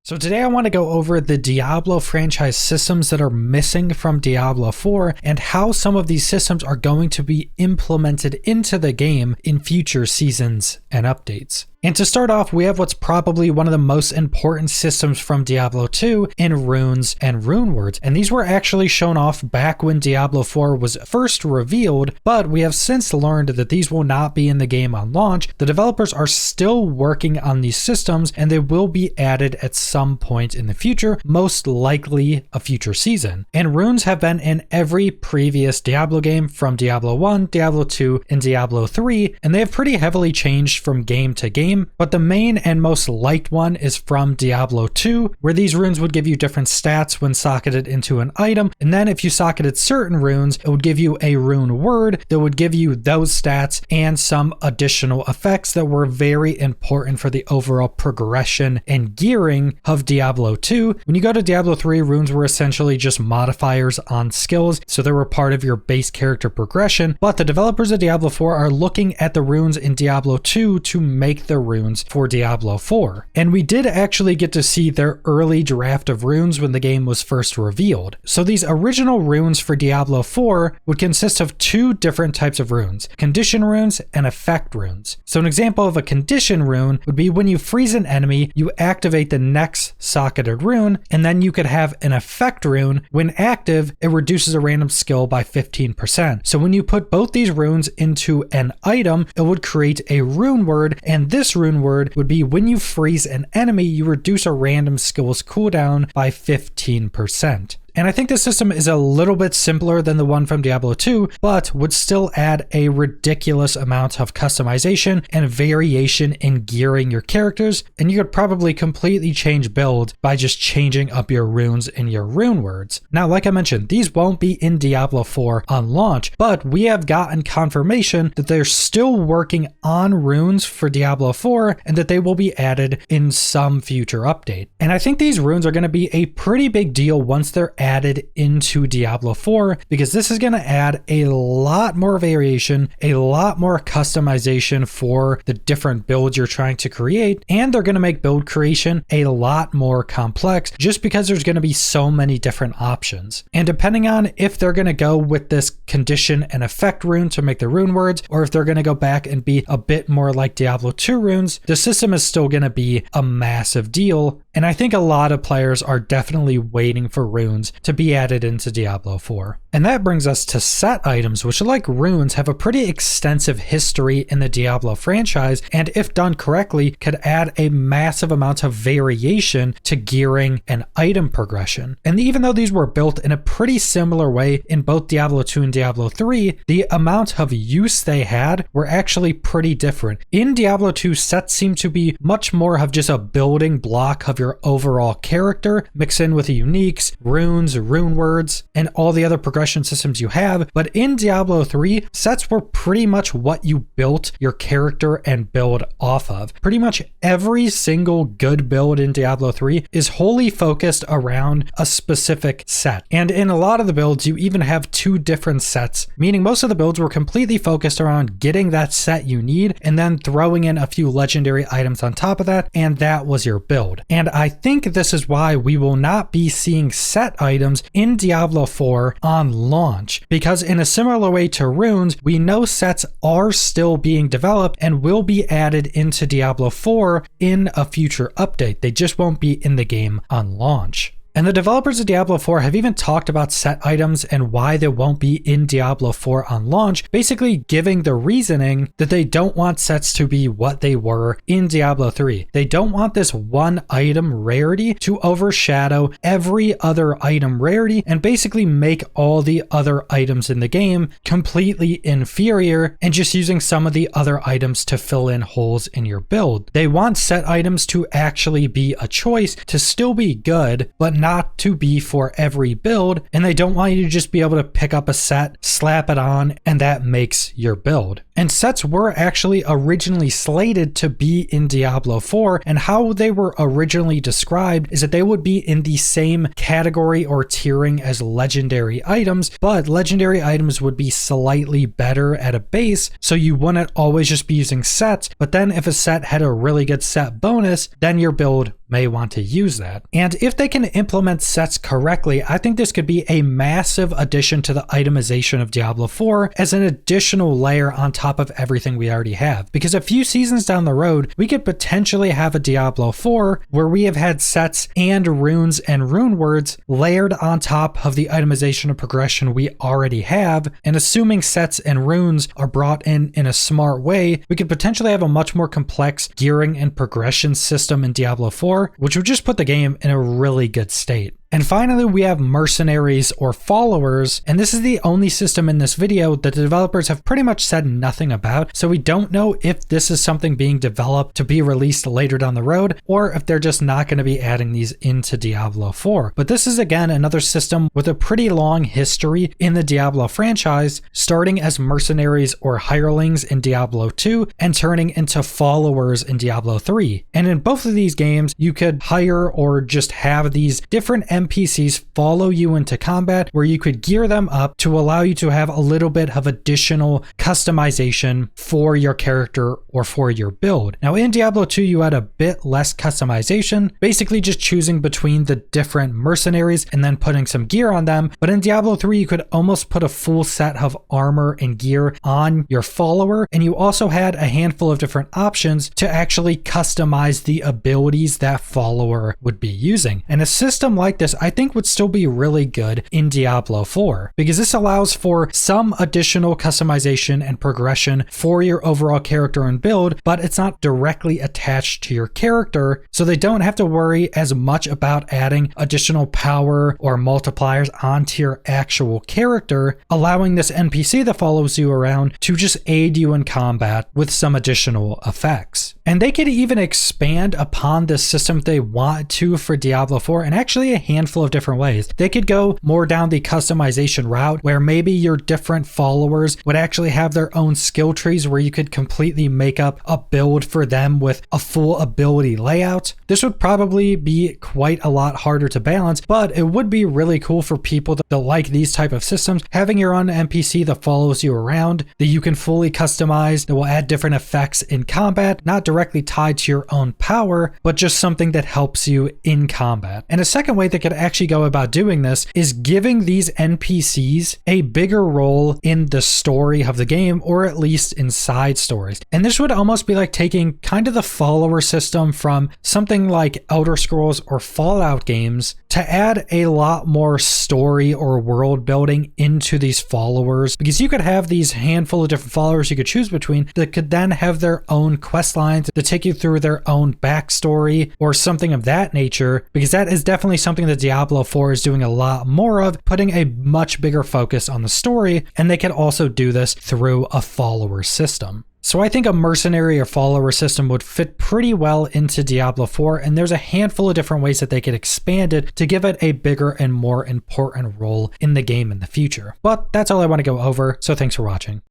So today I want to go over the Diablo franchise systems that are missing from Diablo 4 and how some of these systems are going to be implemented into the game in future seasons and updates. And to start off, we have what's probably one of the most important systems from Diablo 2 in runes and rune words. And these were actually shown off back when Diablo 4 was first revealed, but we have since learned that these will not be in the game on launch. The developers are still working on these systems and they will be added at some point in the future, most likely a future season. And runes have been in every previous Diablo game from Diablo 1, Diablo 2, and Diablo 3, and they have pretty heavily changed from game to game. But the main and most liked one is from Diablo 2, where these runes would give you different stats when socketed into an item, and then if you socketed certain runes, it would give you a rune word that would give you those stats and some additional effects that were very important for the overall progression and gearing of Diablo 2. When you go to Diablo 3, runes were essentially just modifiers on skills, so they were part of your base character progression, but the developers of Diablo 4 are looking at the runes in Diablo 2 to make the runes for Diablo 4. And we did actually get to see their early draft of runes when the game was first revealed. So these original runes for Diablo 4 would consist of two different types of runes, condition runes and effect runes. So an example of a condition rune would be when you freeze an enemy, you activate the next socketed rune, and then you could have an effect rune. When active, it reduces a random skill by 15%. So when you put both these runes into an item, it would create a rune word, and this rune word would be when you freeze an enemy, you reduce a random skill's cooldown by 15%. And I think this system is a little bit simpler than the one from Diablo 2, but would still add a ridiculous amount of customization and variation in gearing your characters, and you could probably completely change builds by just changing up your runes and your rune words. Now, like I mentioned, these won't be in Diablo 4 on launch, but we have gotten confirmation that they're still working on runes for Diablo 4 and that they will be added in some future update. And I think these runes are going to be a pretty big deal once they're added into Diablo 4, because this is going to add a lot more variation, a lot more customization for the different builds you're trying to create, and they're going to make build creation a lot more complex just because there's going to be so many different options. And depending on if they're going to go with this condition and effect rune to make the rune words, or if they're going to go back and be a bit more like Diablo 2 runes, the system is still going to be a massive deal. And I think a lot of players are definitely waiting for runes to be added into Diablo 4. And that brings us to set items, which, like runes, have a pretty extensive history in the Diablo franchise, and if done correctly, could add a massive amount of variation to gearing and item progression. And even though these were built in a pretty similar way in both Diablo 2 and Diablo 3, the amount of use they had were actually pretty different. In Diablo 2, sets seem to be much more of just a building block of your overall character, mixed in with the uniques, runes, rune words, and all the other progression systems you have. But in Diablo 3, sets were pretty much what you built your character and build off of. Pretty much every single good build in Diablo 3 is wholly focused around a specific set. And in a lot of the builds, you even have two different sets, meaning most of the builds were completely focused around getting that set you need and then throwing in a few legendary items on top of that, and that was your build. And I think this is why we will not be seeing set items in Diablo 4 on launch, because in a similar way to runes, we know sets are still being developed and will be added into Diablo 4 in a future update. They just won't be in the game on launch. And the developers of Diablo 4 have even talked about set items and why they won't be in Diablo 4 on launch, basically giving the reasoning that they don't want sets to be what they were in Diablo 3. They don't want this one item rarity to overshadow every other item rarity and basically make all the other items in the game completely inferior and just using some of the other items to fill in holes in your build. They want set items to actually be a choice, to still be good, but not to be for every build, and they don't want you to just be able to pick up a set, slap it on, and that makes your build. And sets were actually originally slated to be in Diablo 4, and how they were originally described is that they would be in the same category or tiering as legendary items, but legendary items would be slightly better at a base, so you wouldn't always just be using sets, but then if a set had a really good set bonus, then your build may want to use that. And if they can implement sets correctly, I think this could be a massive addition to the itemization of Diablo 4 as an additional layer on top of everything we already have. Because a few seasons down the road, we could potentially have a Diablo 4 where we have had sets and runes and rune words layered on top of the itemization and progression we already have. And assuming sets and runes are brought in a smart way, we could potentially have a much more complex gearing and progression system in Diablo 4, which would just put the game in a really good state. And finally, we have mercenaries or followers, and this is the only system in this video that the developers have pretty much said nothing about, so we don't know if this is something being developed to be released later down the road, or if they're just not going to be adding these into Diablo 4. But this is again another system with a pretty long history in the Diablo franchise, starting as mercenaries or hirelings in Diablo 2 and turning into followers in Diablo 3. And in both of these games, you could hire or just have these different NPCs follow you into combat where you could gear them up to allow you to have a little bit of additional customization for your character or for your build. Now in Diablo 2, you had a bit less customization, basically just choosing between the different mercenaries and then putting some gear on them. But in Diablo 3, you could almost put a full set of armor and gear on your follower. And you also had a handful of different options to actually customize the abilities that follower would be using. And a system like this, I think, would still be really good in Diablo 4 because this allows for some additional customization and progression for your overall character and build, but it's not directly attached to your character, so they don't have to worry as much about adding additional power or multipliers onto your actual character, allowing this NPC that follows you around to just aid you in combat with some additional effects. And they could even expand upon this system if they want to for Diablo 4 in actually a handful of different ways. They could go more down the customization route where maybe your different followers would actually have their own skill trees where you could completely make up a build for them with a full ability layout. This would probably be quite a lot harder to balance, but it would be really cool for people that like these type of systems, having your own NPC that follows you around that you can fully customize, that will add different effects in combat, not directly tied to your own power, but just something that helps you in combat. And a second way they could actually go about doing this is giving these NPCs a bigger role in the story of the game, or at least in side stories. And this would almost be like taking kind of the follower system from something like Elder Scrolls or Fallout games to add a lot more story or world building into these followers, because you could have these handful of different followers you could choose between that could then have their own quest lines to take you through their own backstory or something of that nature, because that is definitely something that Diablo 4 is doing a lot more of, putting a much bigger focus on the story, and they can also do this through a follower system. So I think a mercenary or follower system would fit pretty well into Diablo 4, and there's a handful of different ways that they could expand it to give it a bigger and more important role in the game in the future. But that's all I want to go over, so thanks for watching.